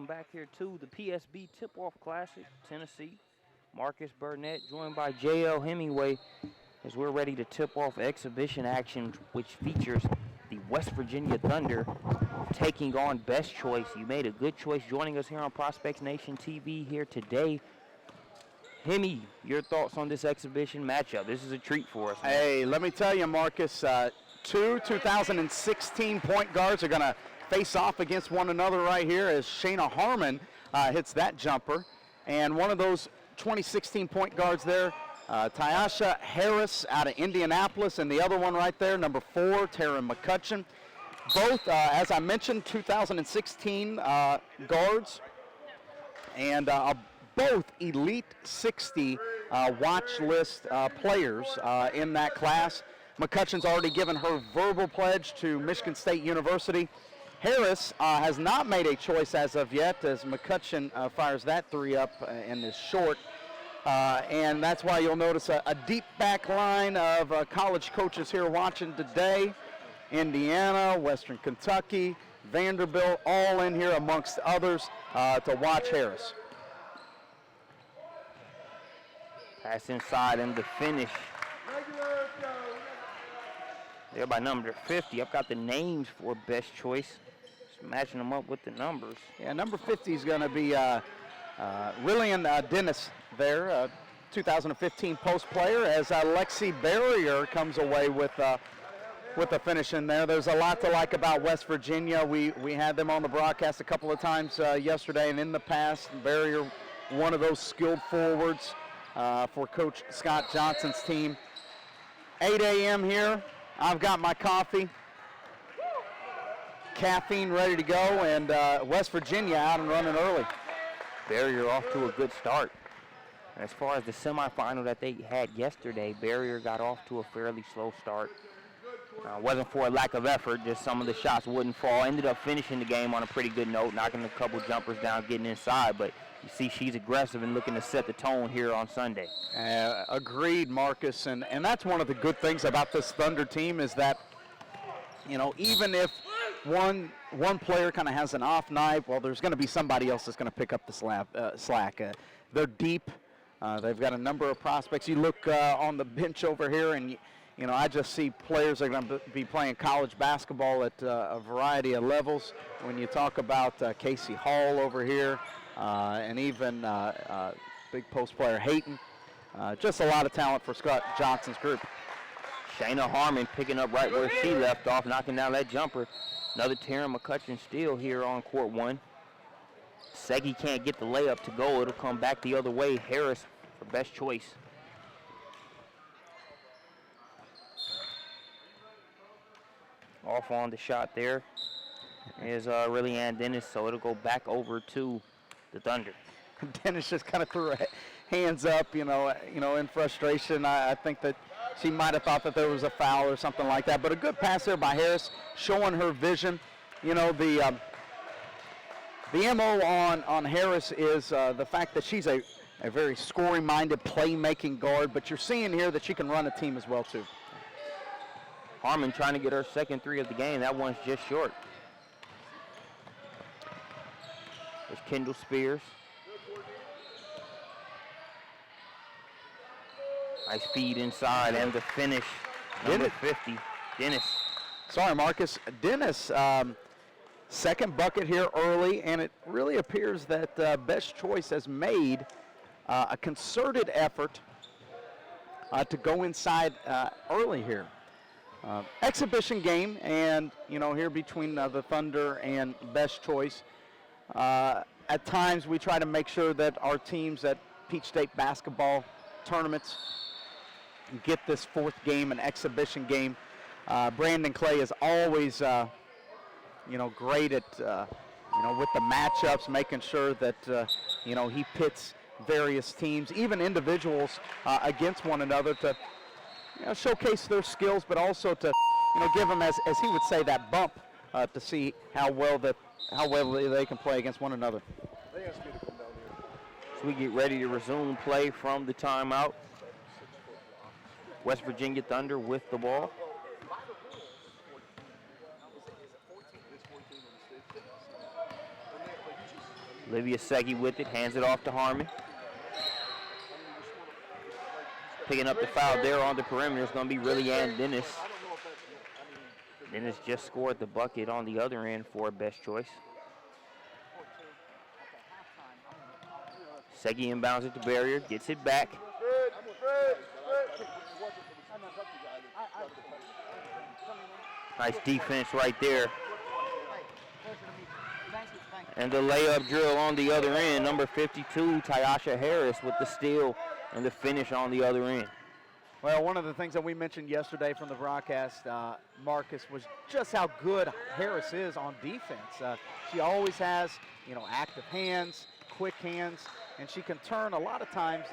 welcome back here to the PSB Tip-Off Classic, Tennessee. Marcus Burnett joined by J.L. Hemingway as we're ready to tip off exhibition action, which features the West Virginia Thunder taking on Best Choice. You made a good choice joining us here on Prospects Nation TV here today. Hemi, your thoughts on this exhibition matchup? This is a treat for us, man. Hey, let me tell you, Marcus, two 2016 point guards are going to face off against one another right here as Shayna Harmon hits that jumper. And one of those 2016 point guards there, Tyasha Harris out of Indianapolis, and the other one right there, number 4, Tara McCutcheon. Both, as I mentioned, 2016 guards, and both Elite 60 watch list players in that class. McCutcheon's already given her verbal pledge to Michigan State University. Harris has not made a choice as of yet, as McCutcheon fires that three up and is short. And that's why you'll notice a deep back line of college coaches here watching today. Indiana, Western Kentucky, Vanderbilt, all in here amongst others to watch Harris. Pass inside and the finish. There by number 50. I've got the names for Best Choice. Just matching them up with the numbers. Yeah, number 50 is going to be Rillian Dennis there, 2015 post player, as Lexi Barrier comes away with a finish in there. There's a lot to like about West Virginia. We had them on the broadcast a couple of times yesterday and in the past. Barrier, one of those skilled forwards for Coach Scott Johnson's team. 8 a.m. here. I've got my coffee, caffeine ready to go, and West Virginia out and running early. Barrier off to a good start. As far as the semifinal that they had yesterday, Barrier got off to a fairly slow start. Wasn't for a lack of effort, just some of the shots wouldn't fall. Ended up finishing the game on a pretty good note, knocking a couple jumpers down, getting inside, but you see she's aggressive and looking to set the tone here on Sunday. Agreed, Marcus, and that's one of the good things about this Thunder team is that, you know, even if one player kind of has an off night, well, there's going to be somebody else that's going to pick up the slack. They're deep. They've got a number of prospects. You look on the bench over here, and you know, I just see players that are going to be playing college basketball at a variety of levels. When you talk about Casey Hall over here, and even big post player Hayton, just a lot of talent for Scott Johnson's group. Shayna Harmon picking up right where she left off, knocking down that jumper. Another Tara McCutcheon steal here on court 1. Segi can't get the layup to go. It'll come back the other way. Harris for Best Choice. Off on the shot there is Rillian Dennis, so it'll go back over to the Thunder. Dennis just kind of threw her hands up, you know, in frustration. I think that she might have thought that there was a foul or something like that. But a good pass there by Harris, showing her vision. You know, the MO on Harris is the fact that she's a very scoring-minded, playmaking guard. But you're seeing here that she can run a team as well, too. Harmon trying to get her second three of the game. That one's just short. There's Kendall Spears. Nice feed inside and the finish. Number 50, Dennis. Sorry, Marcus. Dennis, second bucket here early, and it really appears that Best Choice has made a concerted effort to go inside early here. Exhibition game, and you know, here between the Thunder and Best Choice, at times we try to make sure that our teams at Peach State basketball tournaments get this fourth game, an exhibition game. Brandon Clay is always you know, great at you know, with the matchups, making sure that you know, he pits various teams, even individuals, against one another to, you know, showcase their skills, but also to, you know, give them, as he would say, that bump to see how well they can play against one another. So we get ready to resume play from the timeout. West Virginia Thunder with the ball. Olivia Seggy with it, hands it off to Harmon. Picking up the foul there on the perimeter is going to be really Ann Dennis. Dennis just scored the bucket on the other end for Best Choice. Seggy inbounds at the barrier, gets it back. Nice defense right there. And the layup drill on the other end. Number 52, Tyasha Harris with the steal and the finish on the other end. Well, one of the things that we mentioned yesterday from the broadcast, Marcus, was just how good Harris is on defense. She always has, active hands, quick hands, and she can turn a lot of times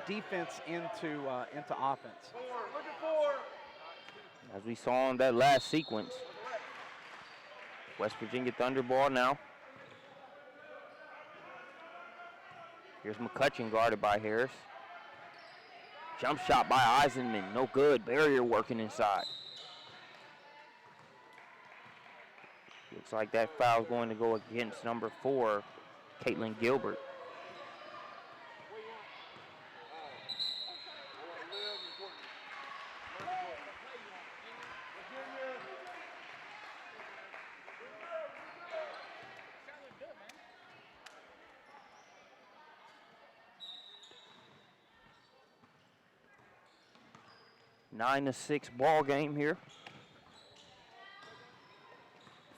defense into offense. As we saw in that last sequence, West Virginia Thunder ball now. Here's McCutcheon guarded by Harris. Jump shot by Eisenman, no good. Barrier working inside. Looks like that foul is going to go against number 4, Caitlin Gilbert. Nine to 6 ball game here.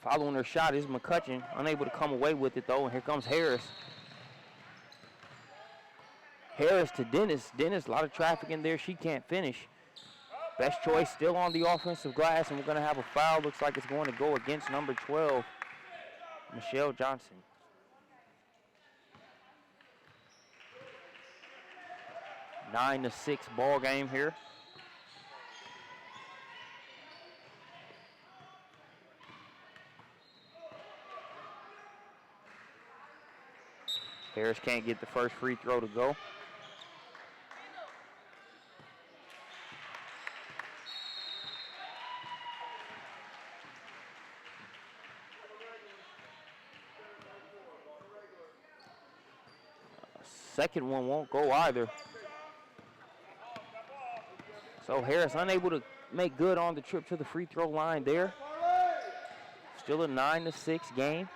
Following her shot is McCutcheon, unable to come away with it though, and here comes Harris. Harris to Dennis. Dennis, a lot of traffic in there, she can't finish. Best Choice still on the offensive glass, and we're gonna have a foul. Looks like it's going to go against number 12, Michelle Johnson. 9 to 6 ball game here. Harris can't get the first free throw to go. Second one won't go either. So Harris unable to make good on the trip to the free throw line there. Still a 9 to 6 game.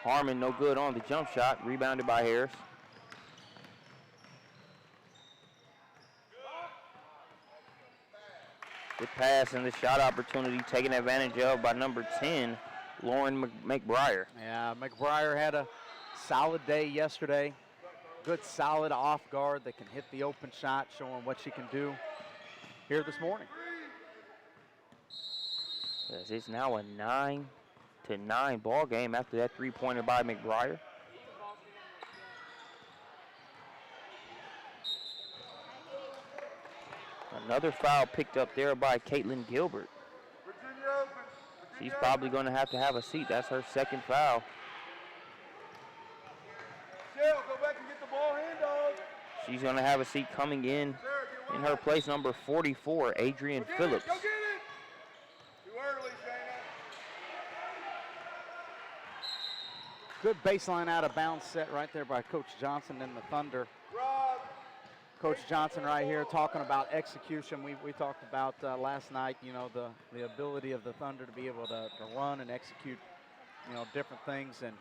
Harmon no good on the jump shot, rebounded by Harris. Good pass and the shot opportunity taken advantage of by number 10, Lauren McBriar. Yeah, McBriar had a solid day yesterday. Good solid off guard that can hit the open shot, showing what she can do here this morning. Yes, it's now a 9 to 9 ball game after that three-pointer by McBriar. Another foul picked up there by Caitlin Gilbert. She's probably going to have a seat. That's her second foul. Go back and get the ball handoff. She's going to have a seat coming in her place, number 44, Adrian Phillips. Go get it. Too early, Shayna. Good baseline out of bounds set right there by Coach Johnson and the Thunder. Rob. Coach Johnson right here talking about execution. We talked about last night, the ability of the Thunder to be able to run and execute, different things and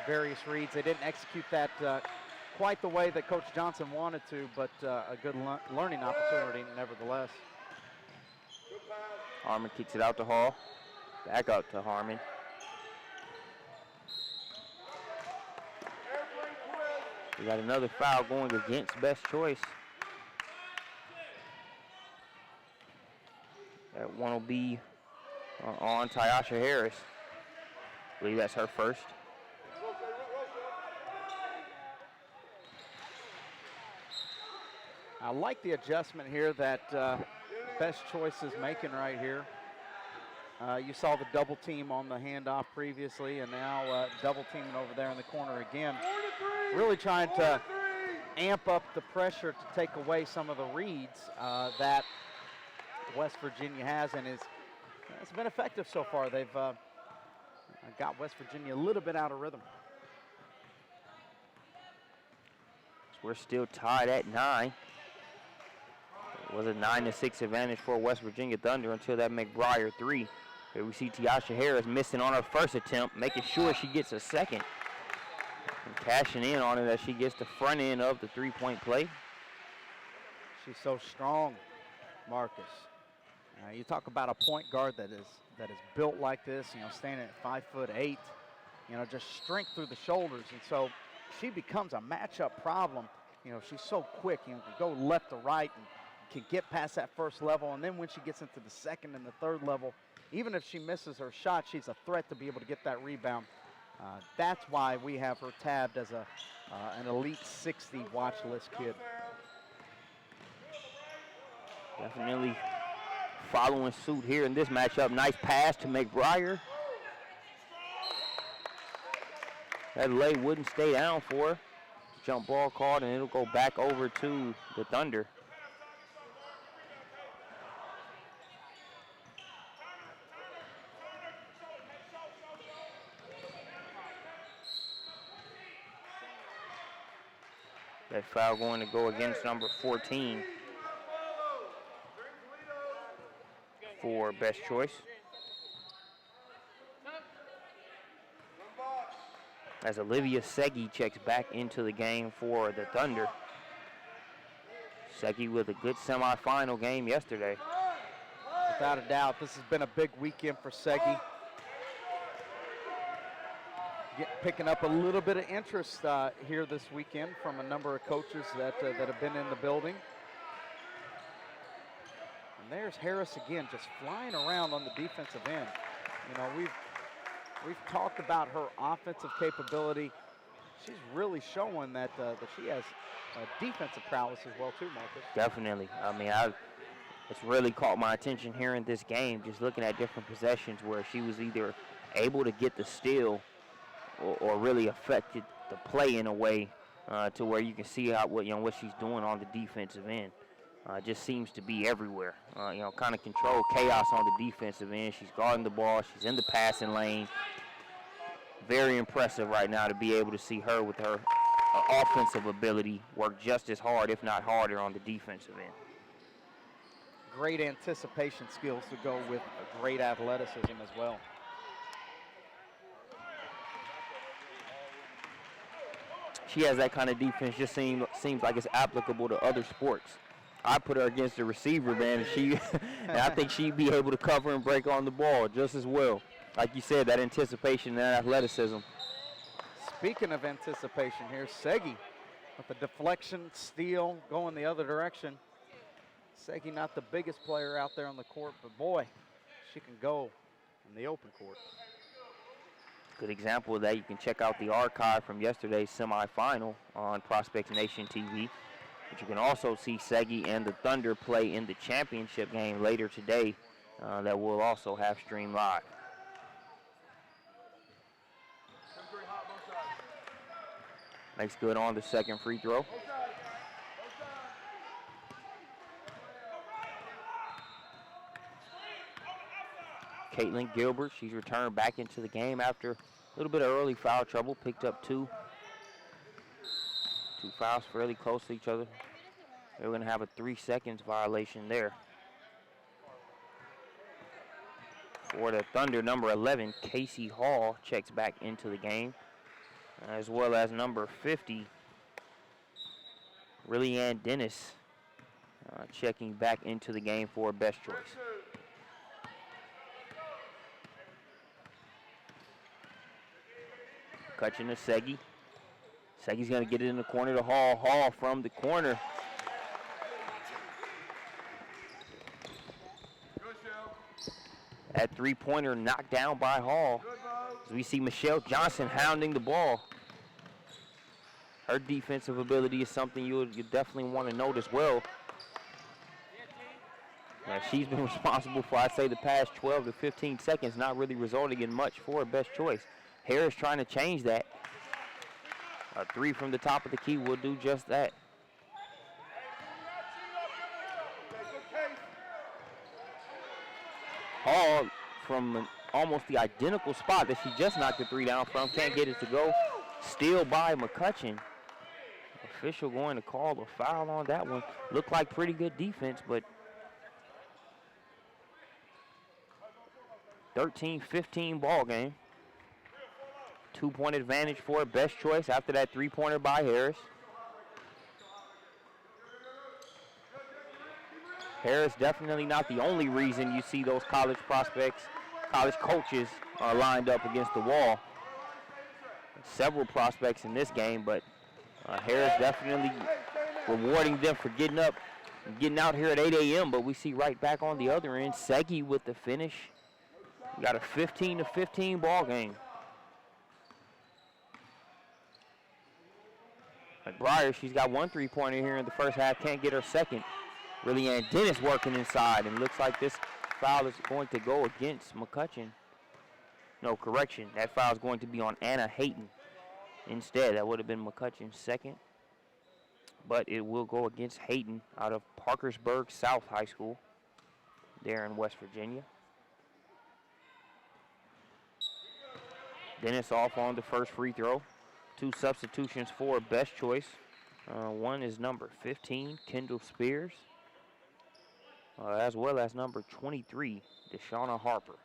various reads. They didn't execute that quite the way that Coach Johnson wanted to, but a good learning opportunity nevertheless. Harmon kicks it out to Hall. Back up to Harmon. We got another foul going against Best Choice. That one will be on Tyasha Harris. I believe that's her first. I like the adjustment here that Best Choice is making right here. You saw the double team on the handoff previously, and now double teaming over there in the corner again. Really trying to amp up the pressure to take away some of the reads that West Virginia has, and is It's been effective so far. They've got West Virginia a little bit out of rhythm. We're still tied at 9. It was a 9-6 advantage for West Virginia Thunder until that McBriar 3. Here we see Tiasha Harris missing on her first attempt, making sure she gets a second. And cashing in on it as she gets the front end of the three-point play. She's so strong, Marcus. You talk about a point guard that is built like this, standing at 5'8", just strength through the shoulders. And so she becomes a matchup problem. She's so quick, can go left to right and can get past that first level. And then when she gets into the second and the third level, even if she misses her shot, she's a threat to be able to get that rebound. That's why we have her tabbed as an Elite 60 watch list kid. Definitely following suit here in this matchup. Nice pass to McBriar. That lay wouldn't stay down for her. Jump ball called, and it'll go back over to the Thunder. That foul going to go against number 14 for best choice. As Olivia Segi checks back into the game for the Thunder. Segi with a good semifinal game yesterday. Without a doubt, this has been a big weekend for Segi. Picking up a little bit of interest here this weekend from a number of coaches that have been in the building. And there's Harris again, just flying around on the defensive end. We've talked about her offensive capability. She's really showing that she has defensive prowess as well too, Marcus. Definitely. I mean, it's really caught my attention here in this game, just looking at different possessions where she was either able to get the steal or really affected the play in a way to where you can see what she's doing on the defensive end. Just seems to be everywhere. Kind of control chaos on the defensive end. She's guarding the ball. She's in the passing lane. Very impressive right now to be able to see her with her offensive ability work just as hard, if not harder, on the defensive end. Great anticipation skills to go with great athleticism as well. She has that kind of defense. Just seems like it's applicable to other sports. I put her against the receiver, man, and I think she'd be able to cover and break on the ball just as well. Like you said, that anticipation and that athleticism. Speaking of anticipation here, Segi with the deflection, steal, going the other direction. Segi not the biggest player out there on the court, but boy, she can go in the open court. Good example of that. You can check out the archive from yesterday's semifinal on Prospects Nation TV. But you can also see Segi and the Thunder play in the championship game later today that we'll also have streamed live. Makes good on the second free throw. Caitlin Gilbert, she's returned back into the game after a little bit of early foul trouble. Picked up two fouls fairly close to each other. They're going to have a 3 seconds violation there. For the Thunder, number 11, Casey Hall, checks back into the game, as well as number 50, Rillianne Dennis, checking back into the game for best choice. Cutting to Segi. Segi's going to get it in the corner to Hall. Hall from the corner. That three-pointer knocked down by Hall. As we see Michelle Johnson hounding the ball. Her defensive ability is something you definitely want to note as well. She's been responsible for, I'd say, the past 12 to 15 seconds, not really resulting in much for best choice. Harris trying to change that. A three from the top of the key will do just that. Hall from almost the identical spot that she just knocked the three down from. Can't get it to go. Steal by McCutcheon. Official going to call a foul on that one. Looked like pretty good defense, but 13-15 ball game. 2-point advantage for Best Choice after that three-pointer by Harris. Harris definitely not the only reason you see those college prospects, college coaches are lined up against the wall. Several prospects in this game, but Harris definitely rewarding them for getting up and getting out here at 8 a.m. But we see right back on the other end, Segi with the finish. We got a 15-15 ball game. McBriar, she's got one three-pointer here in the first half, can't get her second. Really, Ann Dennis working inside, and looks like this foul is going to go against McCutcheon. No, correction, that foul is going to be on Anna Hayton. Instead, that would have been McCutcheon's second. But it will go against Hayton out of Parkersburg South High School there in West Virginia. Dennis off on the first free throw. 2 substitutions for Best Choice. One is number 15, Kendall Spears, as well as number 23, Deshauna Harper.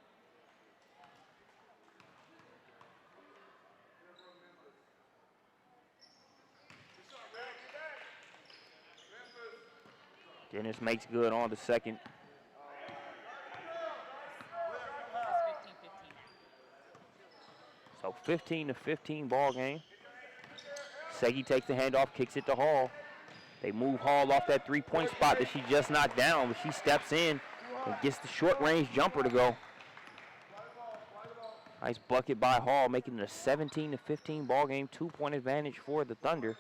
Dennis makes good on the second. So 15-15 ball game. Segi takes the handoff, kicks it to Hall. They move Hall off that three-point spot that she just knocked down, but she steps in and gets the short-range jumper to go. Nice bucket by Hall, making it a 17-15 ball game. 2-point advantage for the Thunder.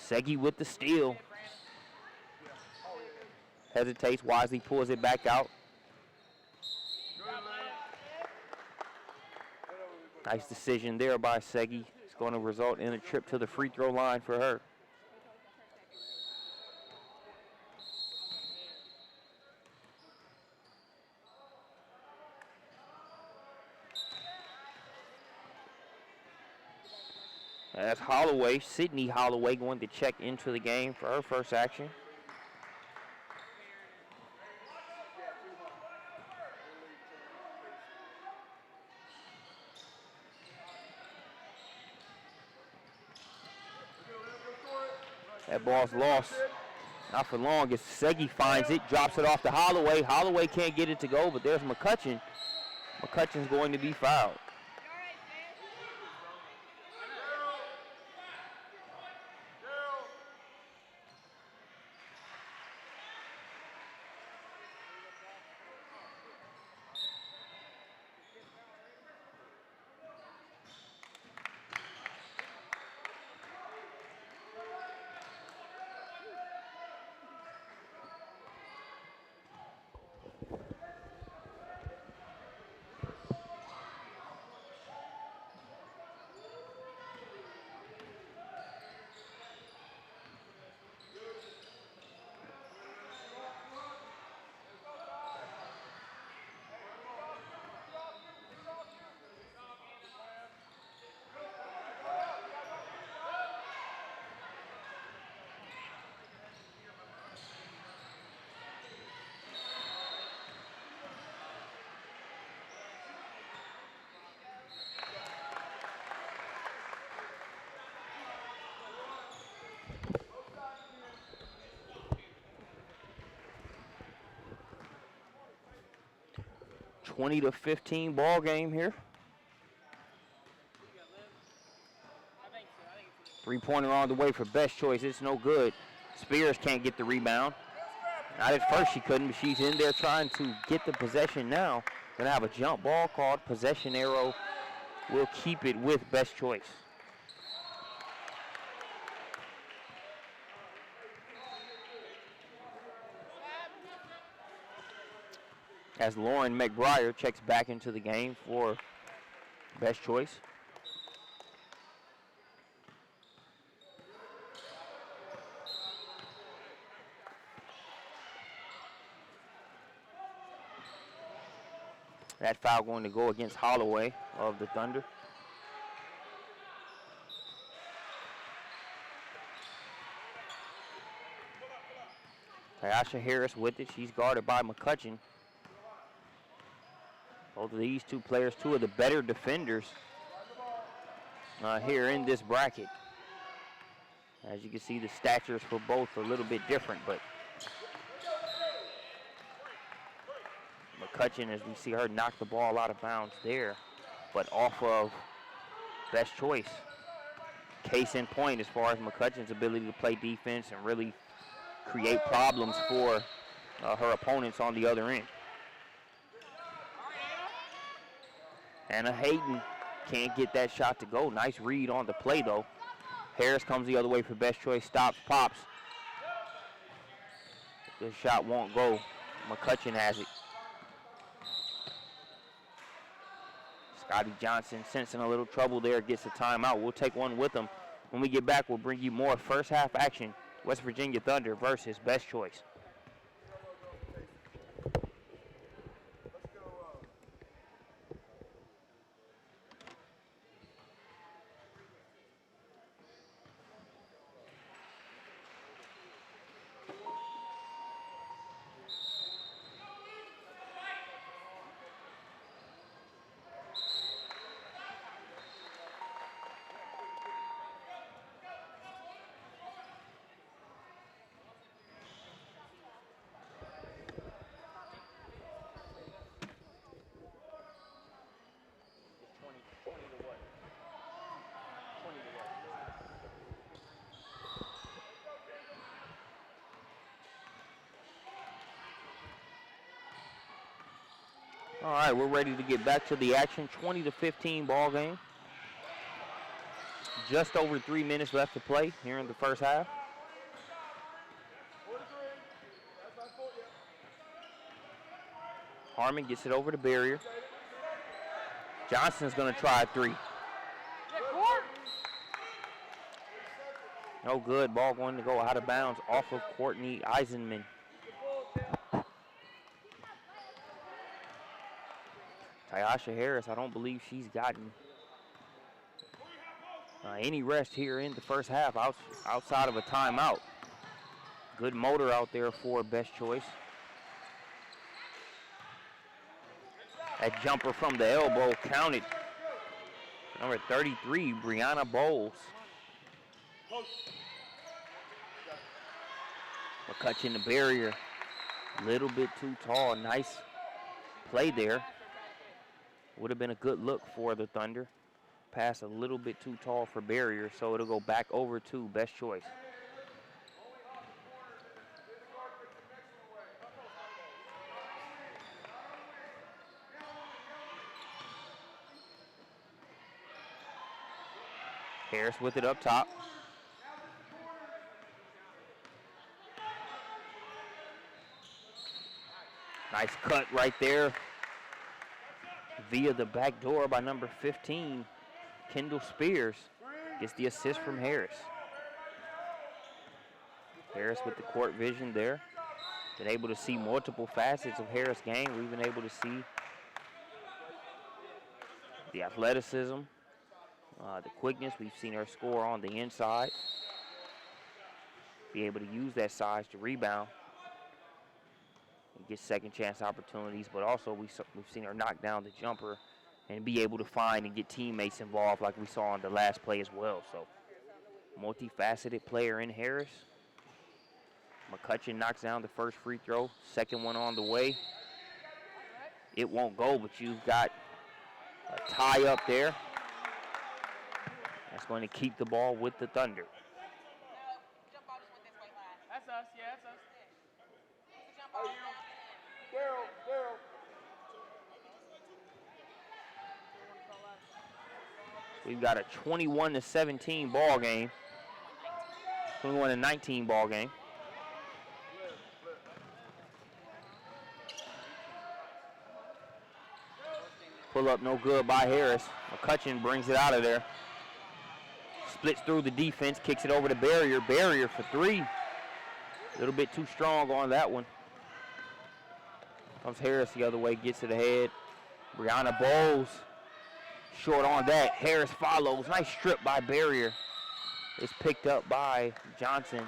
Segi with the steal. Hesitates, wisely pulls it back out. Nice decision there by Segi. It's going to result in a trip to the free throw line for her. That's Holloway, Sydney Holloway, going to check into the game for her first action. That ball's lost. Not for long as Segi finds it, drops it off to Holloway. Holloway can't get it to go, but there's McCutcheon. McCutcheon's going to be fouled. (20-15) ball game here. Three-pointer on the way for Best Choice. It's no good. Spears can't get the rebound. Not at first she couldn't, but she's in there trying to get the possession now. Gonna have a jump ball called. Possession arrow will keep it with Best Choice. As Lauren McBriar checks back into the game for Best Choice. That foul going to go against Holloway of the Thunder. Tyasha Harris with it. She's guarded by McCutcheon. Both of these two players, two of the better defenders here in this bracket. As you can see, the statures for both are a little bit different, but McCutcheon, as we see her knock the ball out of bounds there, but off of Best Choice. Case in point as far as McCutcheon's ability to play defense and really create problems for her opponents on the other end. Anna Hayden can't get that shot to go. Nice read on the play, though. Harris comes the other way for Best Choice, stops, pops. This shot won't go. McCutcheon has it. Scotty Johnson sensing a little trouble there, gets a timeout. We'll take one with him. When we get back, we'll bring you more first half action. West Virginia Thunder versus Best Choice. All right, we're ready to get back to the action. 20-15 ball game. Just over 3 minutes left to play here in the first half. Harmon gets it over the barrier. Johnson's going to try a three. No good. Ball going to go out of bounds off of Courtney Eisenman. Tyasha Harris, I don't believe she's gotten any rest here in the first half outside of a timeout. Good motor out there for Best Choice. That jumper from the elbow counted. Number 33, Brianna Bowles. McCutcheon the barrier. A little bit too tall. Nice play there. Would have been a good look for the Thunder. Pass a little bit too tall for barrier, so it'll go back over to Best Choice. Harris with it up top. Nice cut right there via the back door by number 15, Kendall Spears. Gets the assist from Harris. Harris with the court vision there. Been able to see multiple facets of Harris' game. We've been able to see the athleticism, the quickness. We've seen her score on the inside. Be able to use that size to rebound and get second chance opportunities, but also we've seen her knock down the jumper and be able to find and get teammates involved like we saw on the last play as well. So multifaceted player in Harris. McCutcheon knocks down the first free throw. Second one on the way. It won't go, but you've got a tie up there. That's going to keep the ball with the Thunder. That's us, yeah, that's us. Daryl. We've got a 21-17 ball game. 21-19 ball game. Pull up no good by Harris. McCutcheon brings it out of there. Splits through the defense, kicks it over to barrier. Barrier for three. A little bit too strong on that one. Comes Harris the other way, gets it ahead. Brianna Bowles short on that. Harris follows. Nice strip by Barrier. It's picked up by Johnson,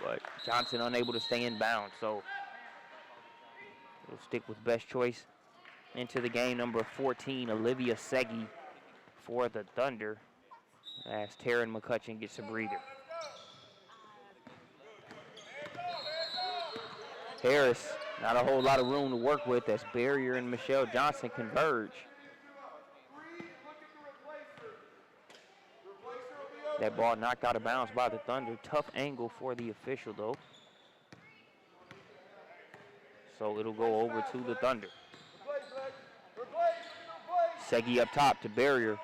but Johnson unable to stay in bounds. So it'll stick with best choice into the game. Number 14, Olivia Segi for the Thunder, as Taryn McCutcheon gets a breather. Harris, not a whole lot of room to work with as Barrier and Michelle Johnson converge. That ball knocked out of bounds by the Thunder. Tough angle for the official, though. So it'll go over to the Thunder. Segi up top to Barrier.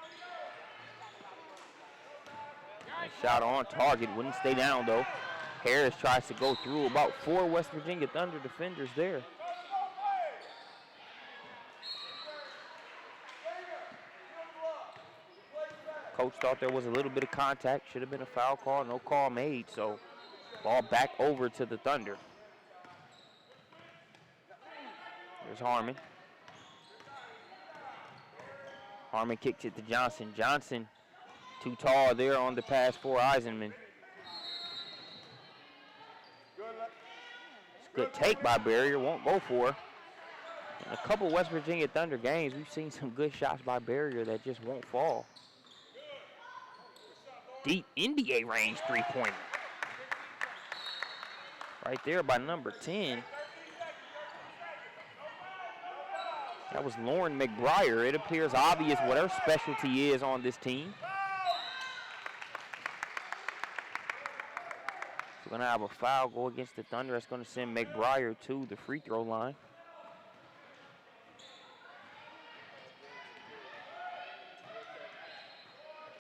A shot on target, wouldn't stay down, though. Harris tries to go through about 4 West Virginia Thunder defenders there. Coach thought there was a little bit of contact. Should have been a foul call. No call made, so ball back over to the Thunder. There's Harmon. Harmon kicks it to Johnson. Johnson too tall there on the pass for Eisenman. It's a good take by Barrier. Won't go for. In a couple West Virginia Thunder games, we've seen some good shots by Barrier that just won't fall. Deep NBA range three-pointer. Right there by number 10. That was Lauren McBriar. It appears obvious what her specialty is on this team. We're going to have a foul go against the Thunder. That's going to send McBriar to the free throw line.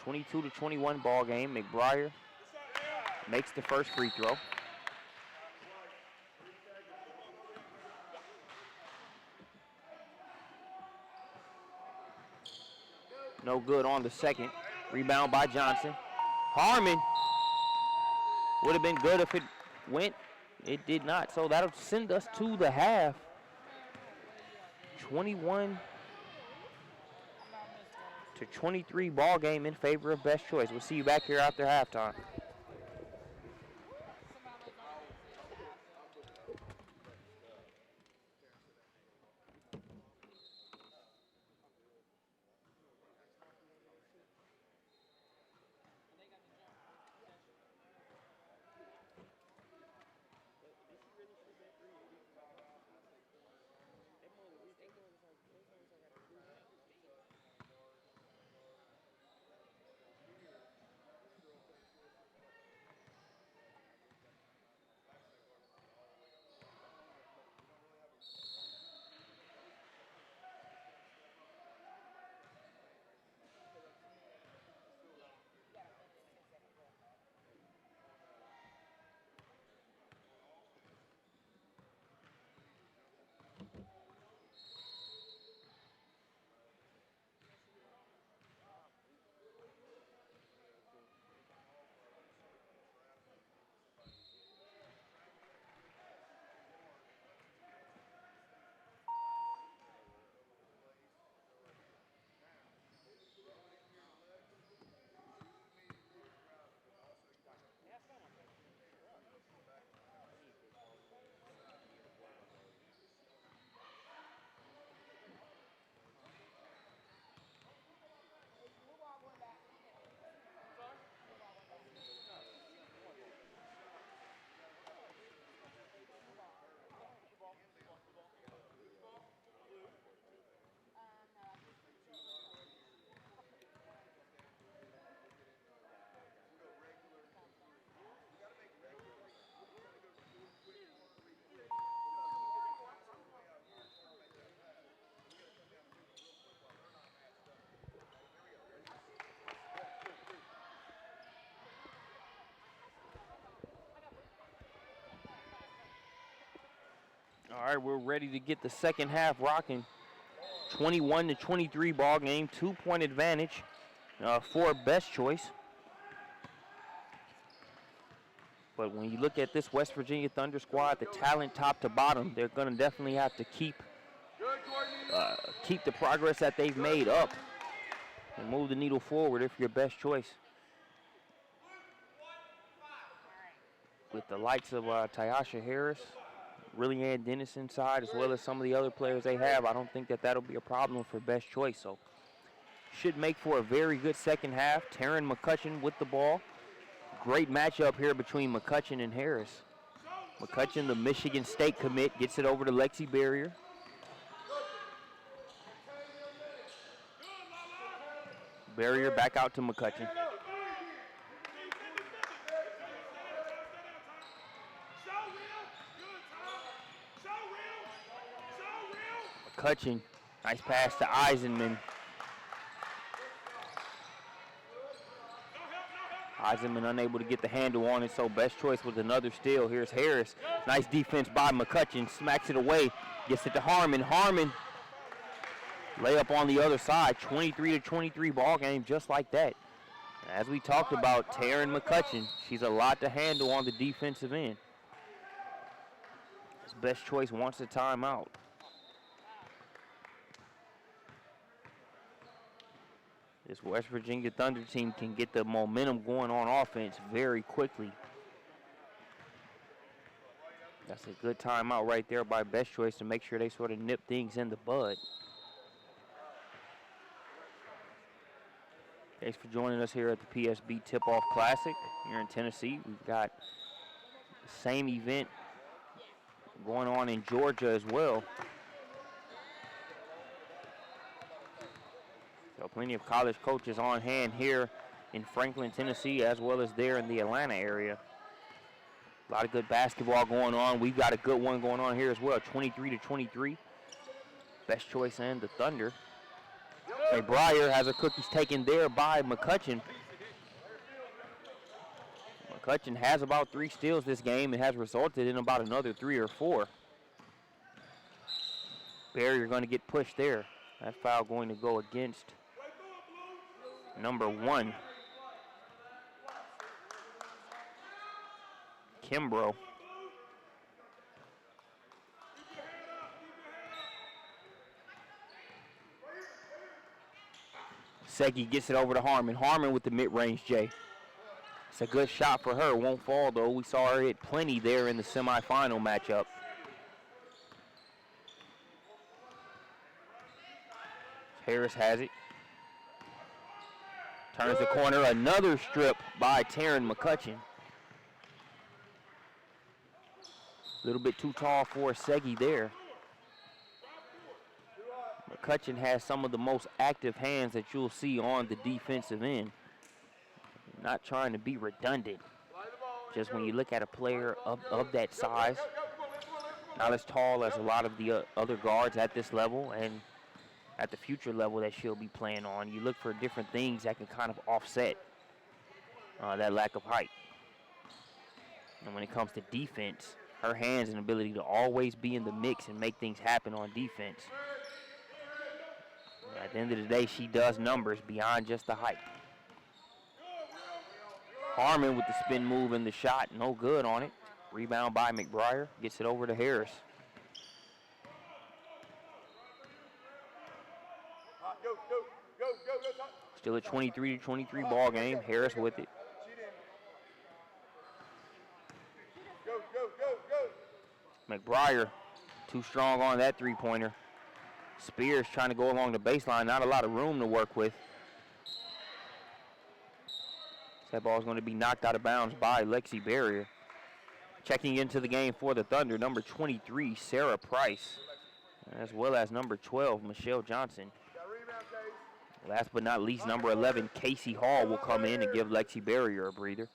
(22-21) ball game. McBriar makes the first free throw. No good on the second. Rebound by Johnson. Harmon. Would have been good if it went. It did not. So that'll send us to the half. 21-23 ball game in favor of best choice. We'll see you back here after halftime. All right, we're ready to get the second half rocking. 21-23 ball game, 2-point advantage for best choice. But when you look at this West Virginia Thunder squad, the talent top to bottom, they're going to definitely have to keep the progress that they've made up and move the needle forward if your best choice. With the likes of Tyasha Harris, Rillianne Dennis inside, as well as some of the other players they have, I don't think that that'll be a problem for best choice. So should make for a very good second half. Taryn McCutcheon with the ball. Great matchup here between McCutcheon and Harris. McCutcheon, the Michigan State commit, gets it over to Lexi Barrier. Barrier back out to McCutcheon. McCutcheon, nice pass to Eisenman. Eisenman unable to get the handle on it, so best choice with another steal. Here's Harris. Nice defense by McCutcheon. Smacks it away. Gets it to Harmon. Harmon, layup on the other side. 23-23 ball game, just like that. As we talked about, Taryn McCutcheon, she's a lot to handle on the defensive end. His best choice wants a timeout. This West Virginia Thunder team can get the momentum going on offense very quickly. That's a good timeout right there by best choice to make sure they sort of nip things in the bud. Thanks for joining us here at the PSB Tip-Off Classic here in Tennessee. We've got the same event going on in Georgia as well. So plenty of college coaches on hand here in Franklin, Tennessee, as well as there in the Atlanta area. A lot of good basketball going on. We've got a good one going on here as well, 23-23. Best choice and the Thunder. McBriar has her cookies taken there by McCutcheon. McCutcheon has about 3 steals this game and has resulted in about another 3 or 4. Barrier going to get pushed there. That foul going to go against number 1, Kimbrough. Segi gets it over to Harmon. Harmon with the mid-range J. It's a good shot for her. Won't fall, though. We saw her hit plenty there in the semifinal matchup. Harris has it. Turns the corner. Another strip by Taryn McCutcheon. A little bit too tall for Segi there. McCutcheon has some of the most active hands that you'll see on the defensive end. Not trying to be redundant. Just when you look at a player of that size, not as tall as a lot of the other guards at this level and at the future level that she'll be playing on, you look for different things that can kind of offset that lack of height. And when it comes to defense, her hands and ability to always be in the mix and make things happen on defense. At the end of the day, she does numbers beyond just the height. Harmon with the spin move and the shot, no good on it. Rebound by McBriar, gets it over to Harris. Still a 23-23 ball game. Harris with it. McBriar too strong on that three-pointer. Spears trying to go along the baseline. Not a lot of room to work with. That ball is going to be knocked out of bounds by Lexi Barrier. Checking into the game for the Thunder, number 23, Sarah Price, as well as number 12, Michelle Johnson. Last but not least, number 11, Casey Hall will come in and give Lexi Barrier a breather.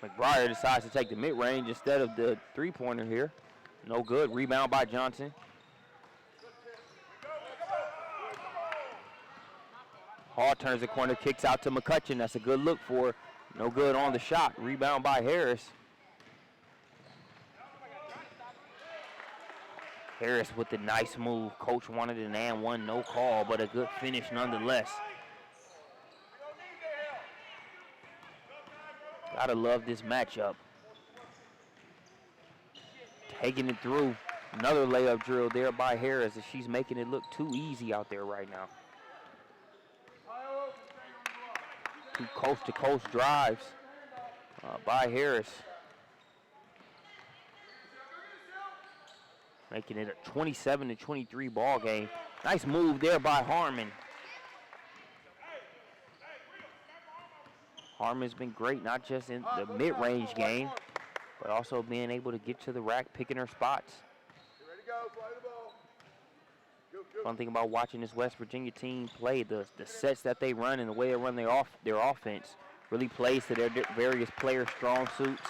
McBriar decides to take the mid-range instead of the three-pointer here. No good. Rebound by Johnson. Hall turns the corner, kicks out to McCutcheon. That's a good look for her. No good on the shot. Rebound by Harris. Harris with the nice move. Coach wanted an and one, no call, but a good finish nonetheless. Gotta love this matchup. Taking it through Another layup drill there by Harris as she's making it look too easy out there right now. 2 coast-to-coast drives by Harris. Making it a 27-23 ball game. Nice move there by Harmon. Harmon's been great, not just in the mid-range game, but also being able to get to the rack, picking her spots. Fun thing about watching this West Virginia team play, the sets that they run and the way they run their offense really plays to their various players' strong suits.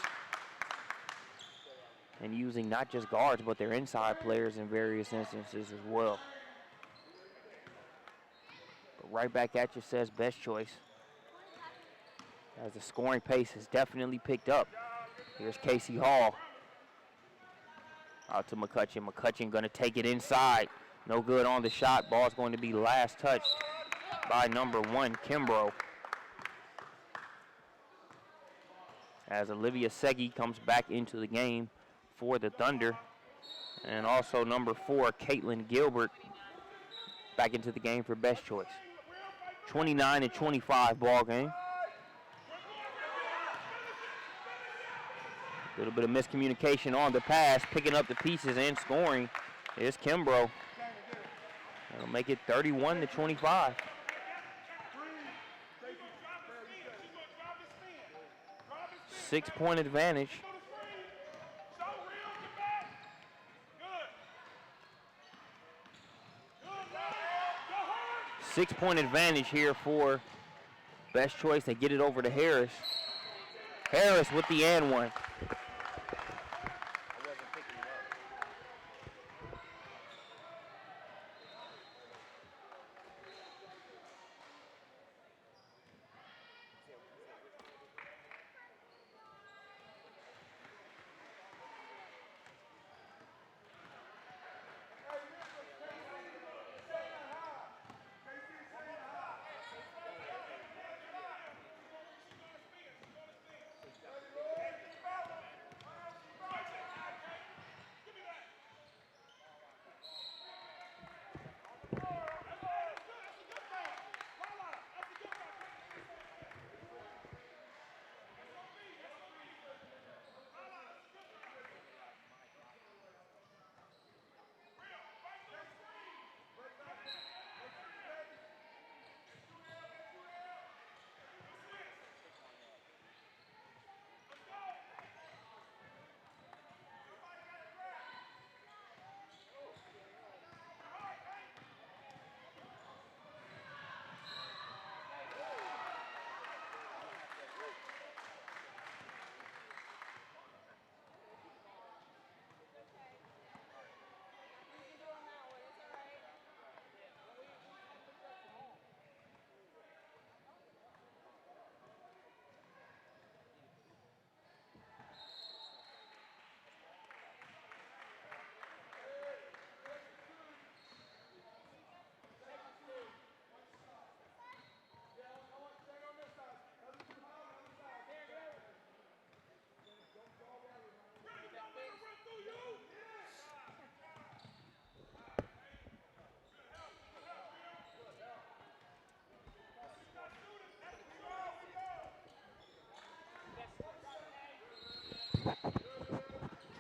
And using not just guards, but their inside players in various instances as well. But right back at you, says Best Choice. As the scoring pace has definitely picked up. Here's Casey Hall. Out to McCutcheon. McCutcheon going to take it inside. No good on the shot. Ball's going to be last touched by number 1, Kimbrough. As Olivia Segi comes back into the game for the Thunder. And also number 4, Caitlin Gilbert, back into the game for Best Choice. 29-25 ball game. A little bit of miscommunication on the pass, picking up the pieces and scoring is Kimbrough. That'll make it 31-25. Six-point advantage. Six-point advantage here for Best Choice. They get it over to Harris. Harris with the and one.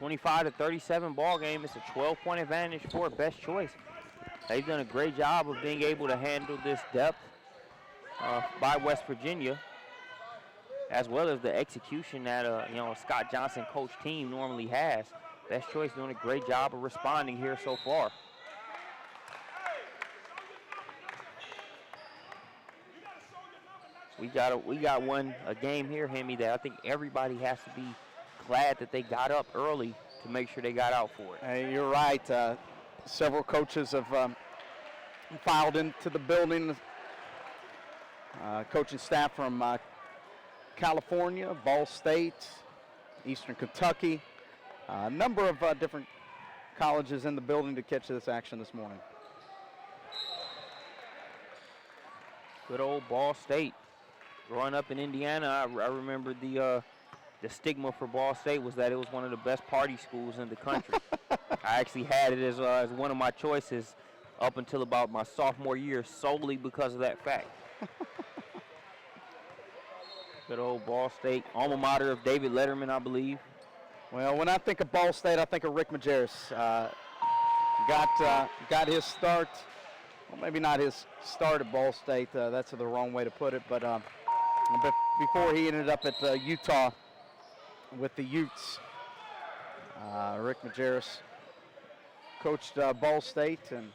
25-37 ball game. It's a 12-point advantage for Best Choice. They've done a great job of being able to handle this depth by West Virginia, as well as the execution that Scott Johnson coach team normally has. Best Choice doing a great job of responding here so far. We got a game here, Hemi, that I think everybody has to be glad that they got up early to make sure they got out for it. Hey, you're right. Several coaches have filed into the building. Coaching staff from California, Ball State, Eastern Kentucky, a number of different colleges in the building to catch this action this morning. Good old Ball State. Growing up in Indiana, I remember the stigma for Ball State was that it was one of the best party schools in the country. I actually had it as one of my choices up until about my sophomore year solely because of that fact. Good old Ball State, alma mater of David Letterman, I believe. Well, when I think of Ball State, I think of Rick Majerus. Got his start, well, maybe not his start at Ball State. That's the wrong way to put it. But before he ended up at Utah with the Utes, Rick Majerus coached Ball State and,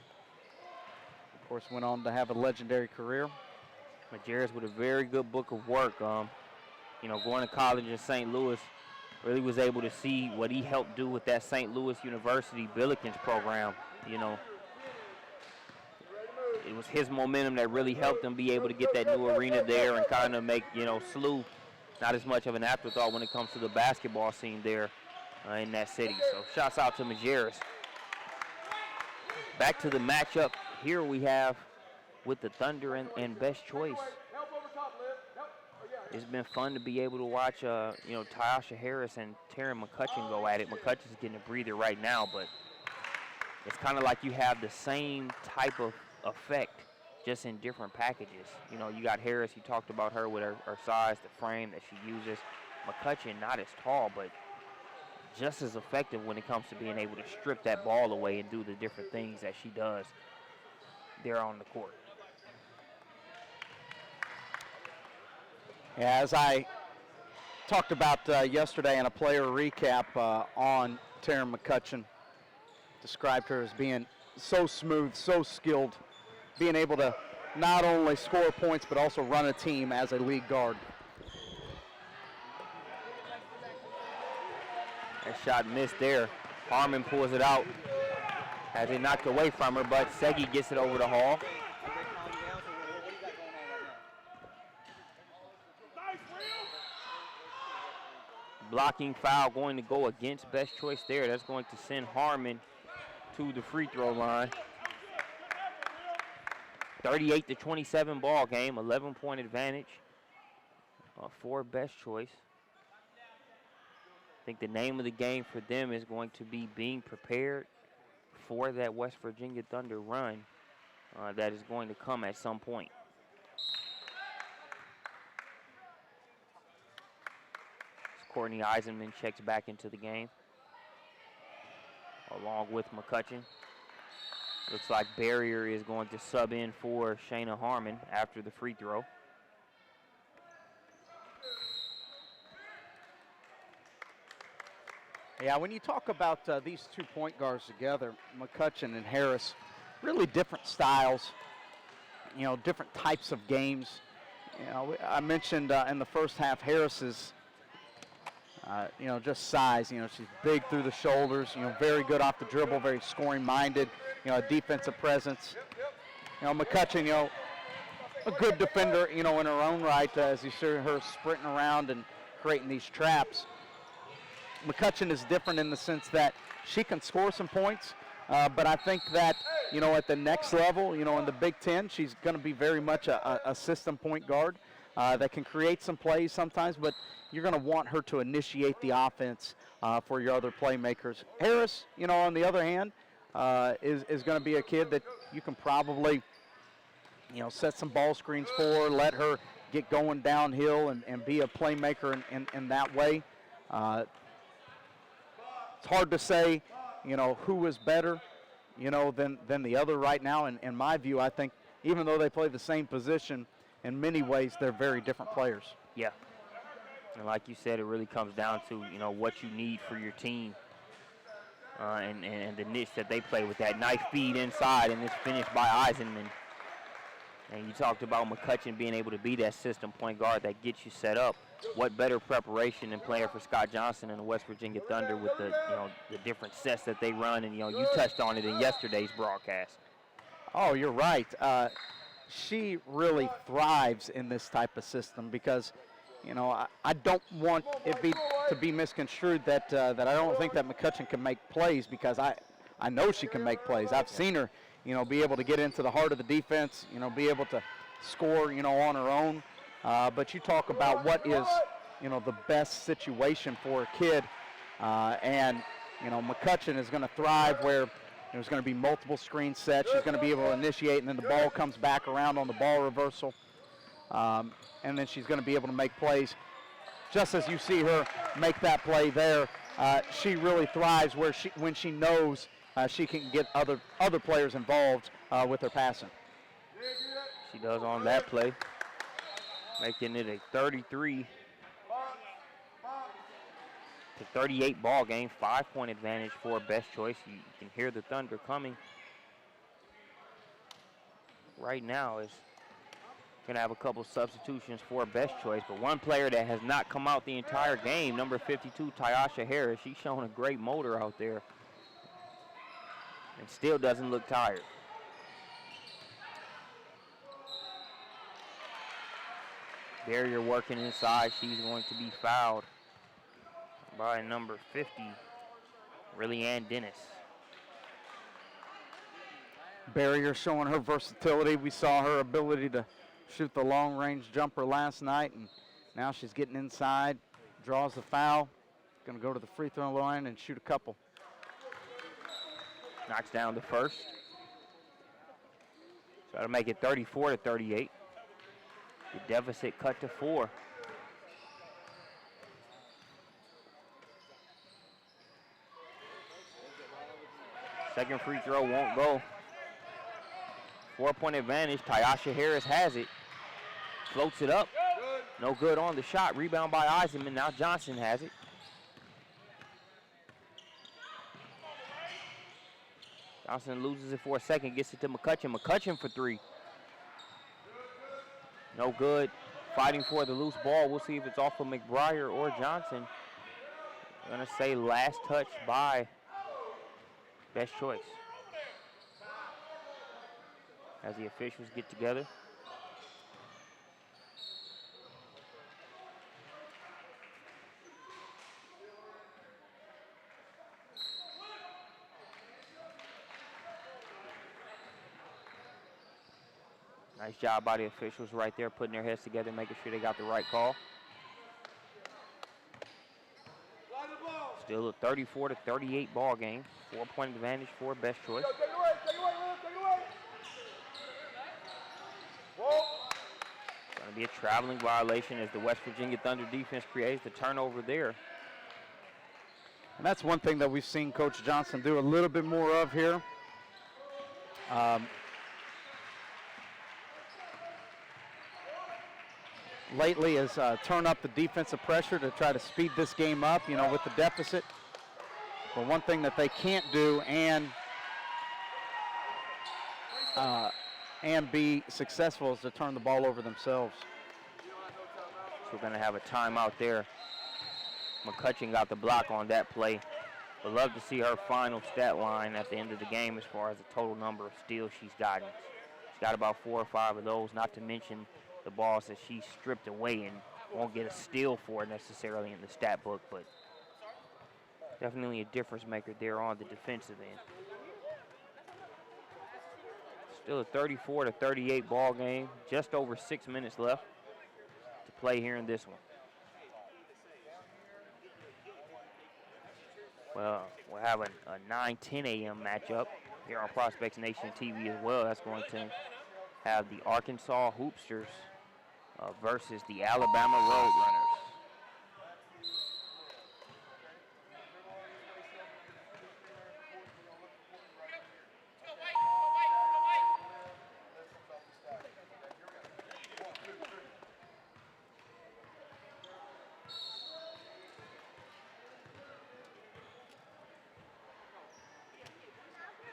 of course, went on to have a legendary career. Majerus with a very good book of work. Going to college in St. Louis, really was able to see what he helped do with that St. Louis University Billikens program. It was his momentum that really helped him be able to get that new arena there and kind of make, SLU not as much of an afterthought when it comes to the basketball scene there in that city. So shouts out to Majerus. Back to the matchup here we have with the Thunder and Best Choice. It's been fun to be able to watch, Tyasha Harris and Taryn McCutcheon go at it. McCutcheon's getting a breather right now, but it's kind of like you have the same type of effect, just in different packages. You got Harris, you talked about her with her size, the frame that she uses. McCutcheon, not as tall, but just as effective when it comes to being able to strip that ball away and do the different things that she does there on the court. As I talked about yesterday in a player recap on Taryn McCutcheon, described her as being so smooth, so skilled, being able to not only score points but also run a team as a lead guard. That shot missed there. Harmon pulls it out. Has it knocked away from her, but Segi gets it over the Hall. Blocking foul going to go against Best Choice there. That's going to send Harmon to the free throw line. 38-27 ball game, 11-point advantage for Best Choice. I think the name of the game for them is going to be being prepared for that West Virginia Thunder run that is going to come at some point. Courtney Eisenman checks back into the game along with McCutcheon. Looks like Barrier is going to sub in for Shayna Harmon after the free throw. Yeah, when you talk about these 2 point guards together, McCutcheon and Harris, really different styles, different types of games. I mentioned in the first half Harris's just size. She's big through the shoulders, very good off the dribble, very scoring-minded, a defensive presence. McCutcheon, a good defender, in her own right, as you see her sprinting around and creating these traps. McCutcheon is different in the sense that she can score some points, but I think that, at the next level, in the Big Ten, she's going to be very much a system point guard that can create some plays sometimes, but you're going to want her to initiate the offense for your other playmakers. Harris, on the other hand, is going to be a kid that you can probably, set some ball screens for, let her get going downhill and be a playmaker in that way. It's hard to say, who is better, than the other right now. And in my view, I think even though they play the same position, in many ways they're very different players. Yeah. And like you said, it really comes down to, what you need for your team and the niche that they play with that knife feed inside, and it's finished by Eisenman. And you talked about McCutcheon being able to be that system point guard that gets you set up. What better preparation than playing for Scott Johnson and the West Virginia Thunder with the different sets that they run, and you touched on it in yesterday's broadcast. Oh, you're right. She really thrives in this type of system because, I don't want it to be misconstrued that I don't think that McCutcheon can make plays, because I know she can make plays. I've seen her, be able to get into the heart of the defense, be able to score, on her own. But you talk about what is, the best situation for a kid. And, You know, McCutcheon is going to thrive where there's going to be multiple screen sets. She's going to be able to initiate, and then the ball comes back around on the ball reversal. And then she's going to be able to make plays. Just as you see her make that play there, she really thrives where when she knows she can get other players involved with her passing. She does on that play, making it a 33 to 38 ball game, 5-point advantage for Best Choice. You can hear the thunder coming. Right now is going to have a couple substitutions for Best Choice, but one player that has not come out the entire game, number 52, Tyasha Harris. She's showing a great motor out there and still doesn't look tired. Barrier working inside. She's going to be fouled by number 50, Riley-Ann Dennis. Barrier showing her versatility. We saw her ability to shoot the long-range jumper last night, and now she's getting inside, draws the foul, going to go to the free throw line and shoot a couple. Knocks down the first. So that'll make it 34 to 38. The deficit cut to 4. Second free throw won't go. 4-point advantage. Tyasha Harris has it. Floats it up. No good on the shot. Rebound by Eisenman. Now Johnson has it. Johnson loses it for a second. Gets it to McCutcheon. McCutcheon for 3. No good. Fighting for the loose ball. We'll see if it's off of McBriar or Johnson. I'm going to say last touch by Best Choice. As the officials get together. Nice job by the officials right there, putting their heads together, making sure they got the right call. Still a 34 to 38 ball game. 4-point advantage for Best Choice. Going to be a traveling violation as the West Virginia Thunder defense creates the turnover there. And that's one thing that we've seen Coach Johnson do a little bit more of here. Lately is turn up the defensive pressure to try to speed this game up, you know, with the deficit. But one thing that they can't do and be successful is to turn the ball over themselves. So we're going to have a timeout there. McCutcheon got the block on that play. Would love to see her final stat line at the end of the game as far as the total number of steals she's gotten. She's got about 4 or 5 of those, not to mention the balls that she stripped away and won't get a steal for necessarily in the stat book, but definitely a difference maker there on the defensive end. Still a 34 to 38 ball game, just over 6 minutes left to play here in this one. Well, we'll have a 9-10 a.m. matchup here on Prospects Nation TV as well. That's going to have the Arkansas Hoopsters versus the Alabama Roadrunners.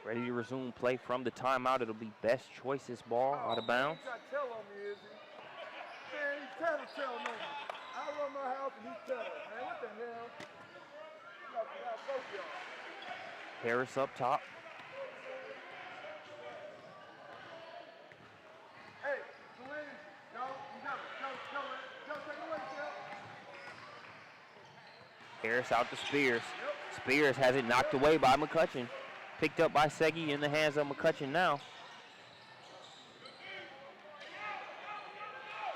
Ready to resume play from the timeout. It'll be Best Choice's ball out of bounds. You got to tell on me, is he? Man, he's telling on me. I run my house and he's telling. Man, what the hell? You got to have both y'all. Harris up top. Hey, Louise, go, you got it. Go, take it away, Jeff. Harris out to Spears. Spears has it knocked away by McCutcheon. Picked up by Segi, in the hands of McCutcheon now.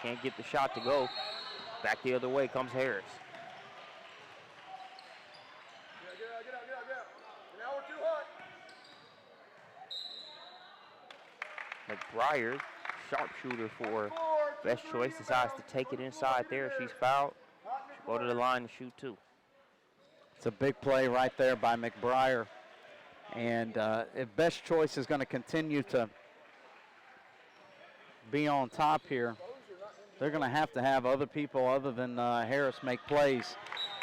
Can't get the shot to go. Back the other way comes Harris. Get out. McBriar, sharpshooter for Best Choice, decides to take it inside there. She's fouled. She'll go to the line and shoot 2. It's a big play right there by McBriar. And if Best Choice is going to continue to be on top here, they're going to have other people other than Harris make plays,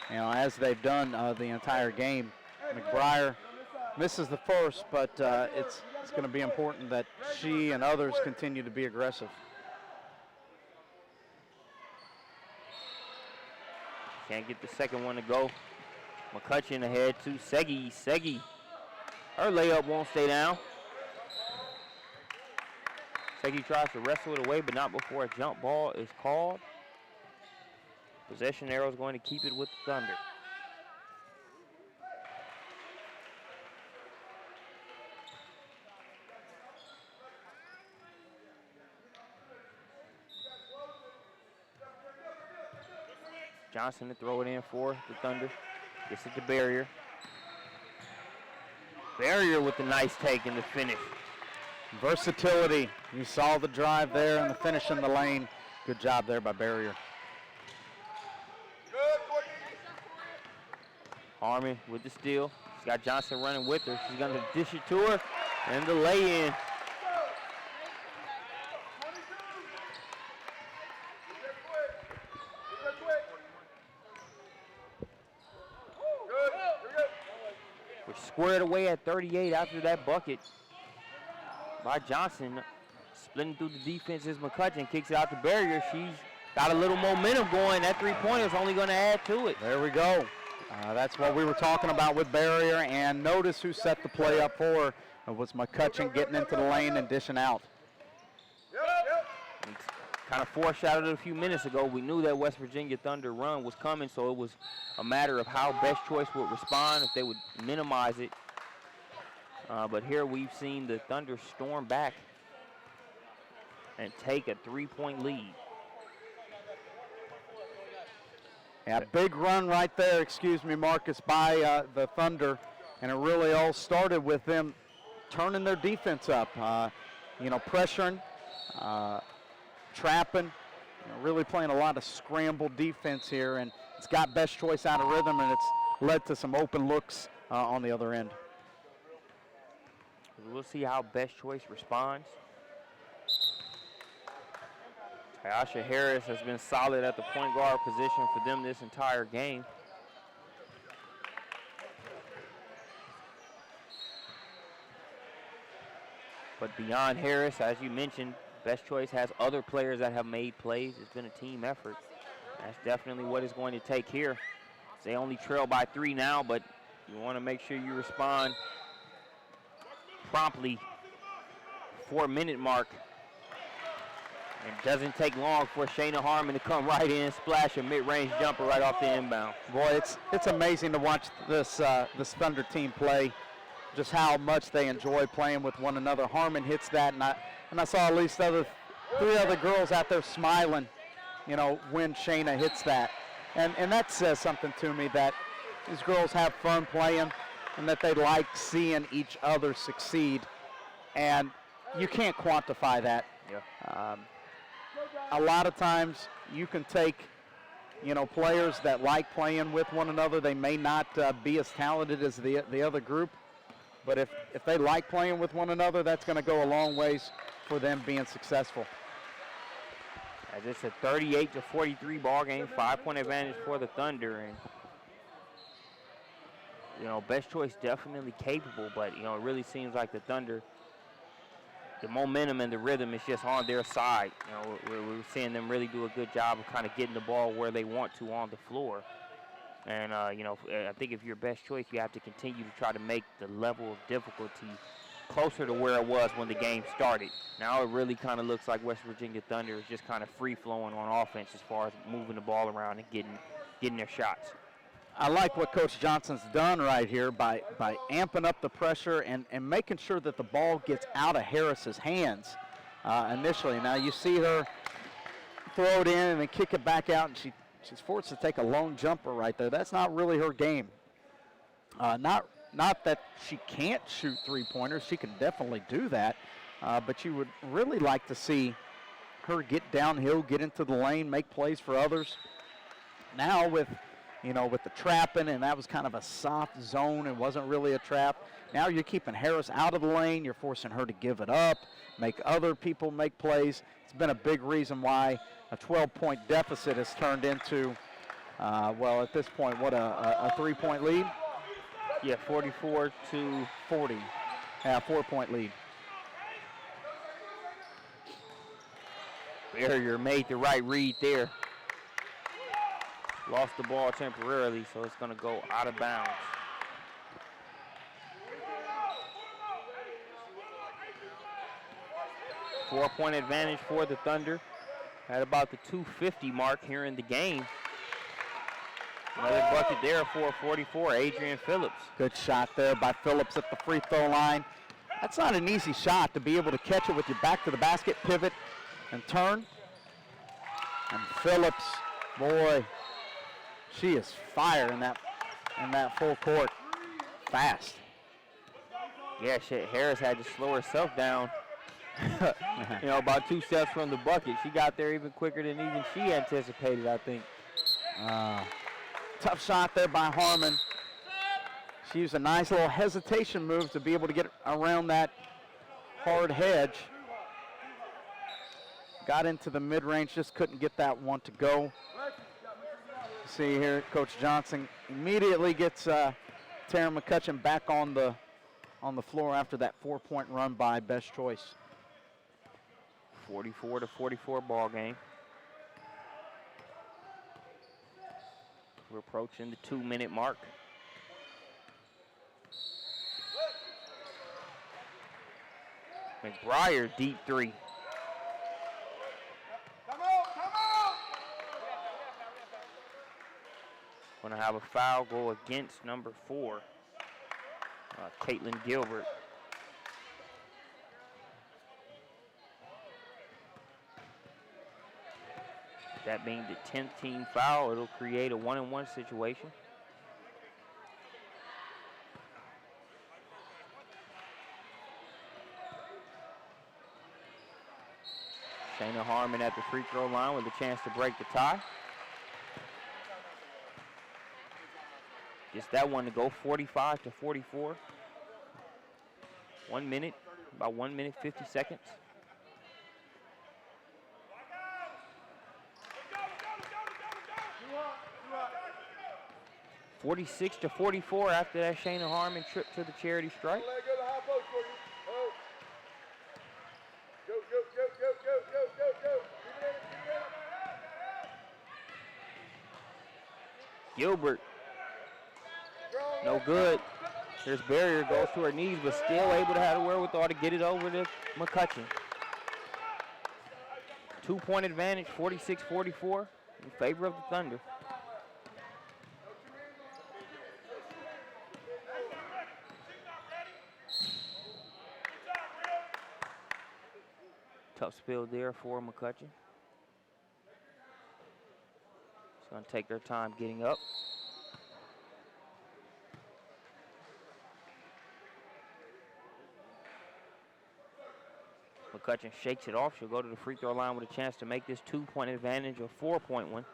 you know, as they've done the entire game. McBriar misses the first, but it's going to be important that she and others continue to be aggressive. Can't get the second one to go. McCutcheon ahead to Segi. Segi, her layup won't stay down. Segi tries to wrestle it away, but not before a jump ball is called. Possession arrow is going to keep it with the Thunder. Johnson to throw it in for the Thunder. Gets it to Barrier. Barrier with the nice take in the finish. Versatility. You saw the drive there and the finish in the lane. Good job there by Barrier. Harmon with the steal. She's got Johnson running with her. She's going to dish it to her. And the lay-in. We're squared away at 38 after that bucket by Johnson. Splitting through the defense is McCutcheon. Kicks it out to Barrier. She's got a little momentum going. That three-pointer is only going to add to it. There we go. That's what we were talking about with Barrier. And notice who set the play up for her. It was McCutcheon getting into the lane and dishing out. Kind of foreshadowed it a few minutes ago. We knew that West Virginia Thunder run was coming, so it was a matter of how Best Choice would respond, if they would minimize it. But here we've seen the Thunder storm back and take a 3-point lead. Yeah, big run right there, excuse me, Marcus, by the Thunder. And it really all started with them turning their defense up, pressuring, trapping, really playing a lot of scramble defense here, and it's got Best Choice out of rhythm, and it's led to some open looks on the other end. We'll see how Best Choice responds. Tyasha Harris has been solid at the point guard position for them this entire game. But beyond Harris, as you mentioned, Best Choice has other players that have made plays. It's been a team effort. That's definitely what it's going to take here. They only trail by 3 now, but you want to make sure you respond promptly. 4-minute mark. It doesn't take long for Shayna Harmon to come right in, splash a mid-range jumper right off the inbound. Boy, it's amazing to watch this Thunder team play, just how much they enjoy playing with one another. Harmon hits that, and I saw at least 3 other girls out there smiling, when Shayna hits that. And that says something to me, that these girls have fun playing and that they like seeing each other succeed. And you can't quantify that. Yeah. A lot of times you can take, players that like playing with one another. They may not be as talented as the other group, but if they like playing with one another, that's going to go a long ways for them being successful. As it's a 38-43 ball game, 5-point advantage for the Thunder, and Best Choice definitely capable, but it really seems like the Thunder, the momentum and the rhythm is just on their side. We're seeing them really do a good job of kind of getting the ball where they want to on the floor. And, I think if you're Best Choice, you have to continue to try to make the level of difficulty closer to where it was when the game started. Now it really kind of looks like West Virginia Thunder is just kind of free-flowing on offense as far as moving the ball around and getting their shots. I like what Coach Johnson's done right here by amping up the pressure and making sure that the ball gets out of Harris's hands initially. Now you see her throw it in and then kick it back out, and she's forced to take a lone jumper right there. That's not really her game. Not that she can't shoot three-pointers. She can definitely do that. but you would really like to see her get downhill, get into the lane, make plays for others. Now with the trapping, and that was kind of a soft zone and wasn't really a trap. Now you're keeping Harris out of the lane. You're forcing her to give it up, make other people make plays. It's been a big reason why a 12-point deficit has turned into, well, at this point, what, a 3-point lead? Yeah, 44 to 40. Yeah, 4-point lead. Barrier made the right read there. Lost the ball temporarily, so it's going to go out of bounds. Four-point advantage for the Thunder at about the 2:50 mark here in the game. Another bucket there for 44, Adrian Phillips. Good shot there by Phillips at the free throw line. That's not an easy shot to be able to catch it with your back to the basket, pivot, and turn. And Phillips, boy, she is fire in that full court. Fast. Yeah, Harris had to slow herself down. About 2 steps from the bucket. She got there even quicker than even she anticipated, I think. Tough shot there by Harmon. She used a nice little hesitation move to be able to get around that hard hedge. Got into the mid-range, just couldn't get that one to go. See here, Coach Johnson immediately gets Tara McCutcheon back on the floor after that 4-point run by Best Choice. 44 to 44 ball game. We're approaching the 2-minute mark. McBriar, deep three. Going to have a foul go against number 4, Caitlin Gilbert. That being the 10th team foul, it'll create a 1-on-1 situation. Shayna Harmon at the free throw line with a chance to break the tie. Just that one to go, 45 to 44. 1 minute, about 1 minute, 50 seconds. 46 to 44 after that Shayna Harmon trip to the charity stripe. Gilbert, no good. There's Barrier, goes to her knees, but still able to have the wherewithal to get it over to McCutcheon. 2-point advantage, 46-44 in favor of the Thunder. Tough spill there for McCutcheon. She's going to take their time getting up. McCutcheon shakes it off. She'll go to the free throw line with a chance to make this 2-point advantage a 4-point one.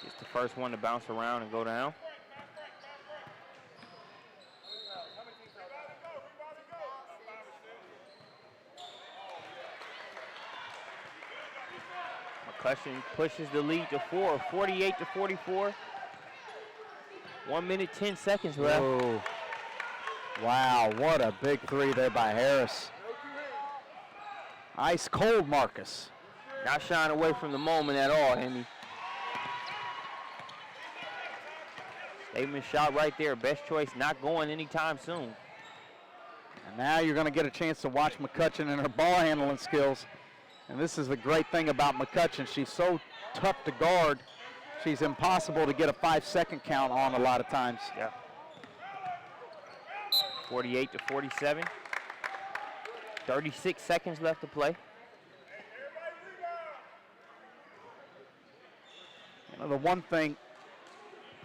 It's the first one to bounce around and go down. McCutcheon pushes the lead to 4, 48 to 44. 1 minute, 10 seconds left. Whoa. Wow, what a big three there by Harris. Ice cold, Marcus. Not shying away from the moment at all, Henry. Statement shot right there. Best Choice not going anytime soon. And now you're going to get a chance to watch McCutcheon and her ball handling skills. And this is the great thing about McCutcheon. She's so tough to guard. She's impossible to get a 5-second count on a lot of times. Yeah. 48 to 47. 36 seconds left to play. the one thing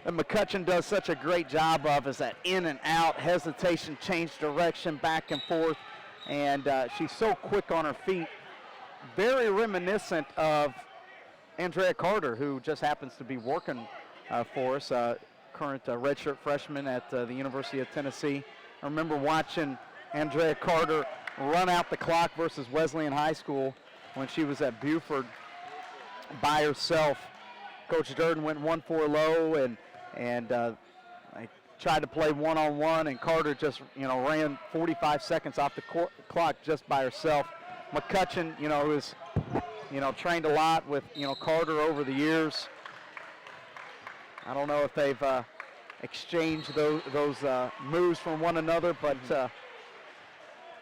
that McCutcheon does such a great job of is that in and out, hesitation, change direction, back and forth, and she's so quick on her feet. Very reminiscent of Andrea Carter, who just happens to be working for us, current redshirt freshman at the University of Tennessee. I remember watching Andrea Carter run out the clock versus Wesleyan High School when she was at Buford by herself. Coach Durden went 1-4 low, and I tried to play one-on-one, and Carter just, ran 45 seconds off the clock just by herself. McCutcheon, who is, trained a lot with, Carter over the years. I don't know if they've exchanged those moves from one another, but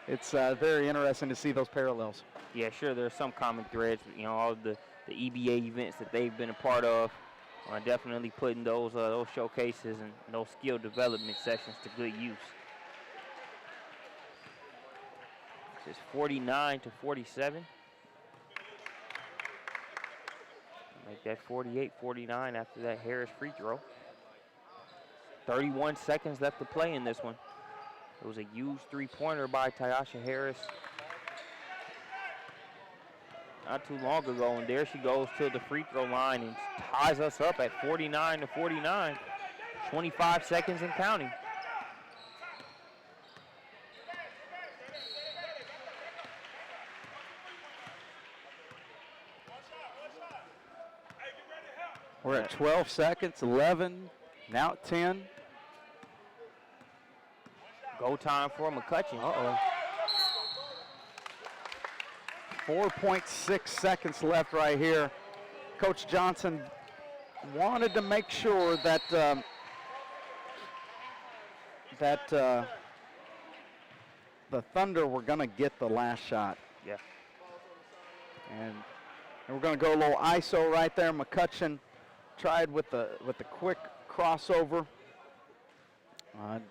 it's very interesting to see those parallels. Yeah, sure, there's some common threads, all the EBA events that they've been a part of. Definitely putting those showcases and those skill development sessions to good use. It's 49-47. Make that 48-49 after that Harris free throw. 31 seconds left to play in this one. It was a huge three-pointer by Tyasha Harris not too long ago, and there she goes to the free throw line and ties us up at 49-49. 25 seconds and counting. We're at 12 seconds, 11, now at 10. Go time for McCutcheon. Uh-oh. 4.6 seconds left right here. Coach Johnson wanted to make sure that the Thunder were going to get the last shot. Yeah. And we're going to go a little ISO right there. McCutcheon tried with the quick crossover.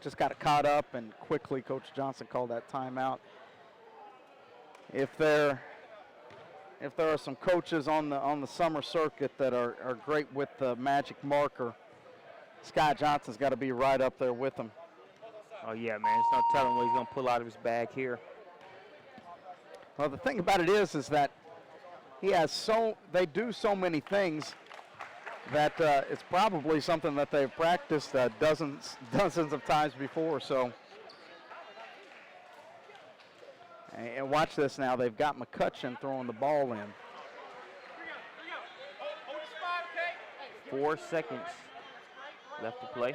Just got it caught up, and quickly Coach Johnson called that timeout. If there are some coaches on the summer circuit that are great with the magic marker, Scott Johnson's got to be right up there with them. Oh yeah, man, it's no telling what he's gonna pull out of his bag here. Well, the thing about it is that they do so many things that it's probably something that they've practiced dozens of times before. So, and watch this now. They've got McCutcheon throwing the ball in. 4 seconds left to play.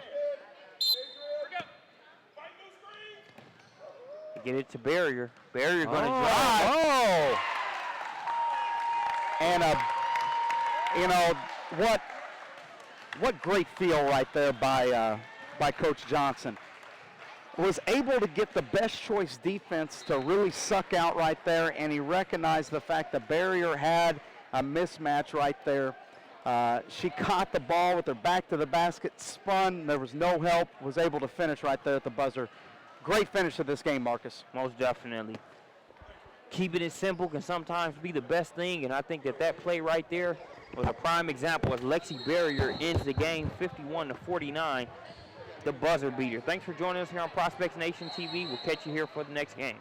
Get it to Barrier. Barrier gonna drive. Oh! And what great feel right there by Coach Johnson. Was able to get the best choice defense to really suck out right there, and he recognized the fact that Barrier had a mismatch right there. She caught the ball with her back to the basket, spun, there was no help, was able to finish right there at the buzzer. Great finish to this game, Marcus. Most definitely. Keeping it simple can sometimes be the best thing, and I think that play right there was a prime example as Lexi Barrier ends the game 51-49, the buzzer beater. Thanks for joining us here on Prospects Nation TV. We'll catch you here for the next game.